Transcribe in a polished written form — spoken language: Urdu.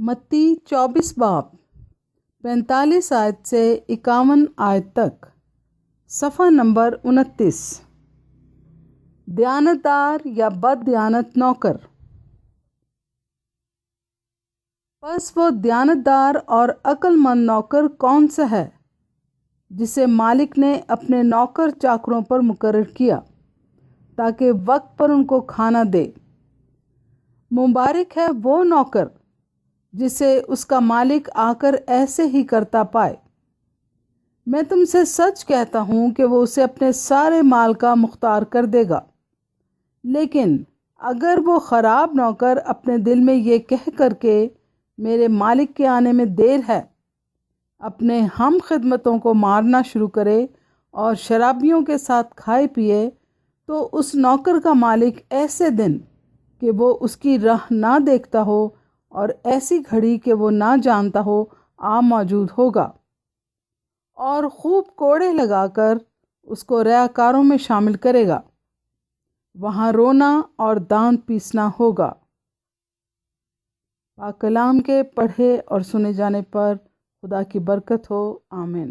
متی 24 باب 45 آیت سے 51 آیت تک، صفحہ نمبر 29۔ دیانتدار یا بد دیانت نوکر۔ پس وہ دیانتدار اور عقل مند نوکر کون سا ہے جسے مالک نے اپنے نوکر چاکروں پر مقرر کیا تاکہ وقت پر ان کو کھانا دے۔ مبارک ہے وہ نوکر جسے اس کا مالک آ کر ایسے ہی کرتا پائے۔ میں تم سے سچ کہتا ہوں کہ وہ اسے اپنے سارے مال کا مختار کر دے گا۔ لیکن اگر وہ خراب نوکر اپنے دل میں یہ کہہ کر کے میرے مالک کے آنے میں دیر ہے، اپنے ہم خدمتوں کو مارنا شروع کرے اور شرابیوں کے ساتھ کھائے پیے، تو اس نوکر کا مالک ایسے دن کہ وہ اس کی راہ نہ دیکھتا ہو اور ایسی گھڑی کہ وہ نہ جانتا ہو آ موجود ہوگا، اور خوب کوڑے لگا کر اس کو ریاکاروں میں شامل کرے گا۔ وہاں رونا اور دانت پیسنا ہوگا۔ پاک کلام کے پڑھے اور سنے جانے پر خدا کی برکت ہو، آمین۔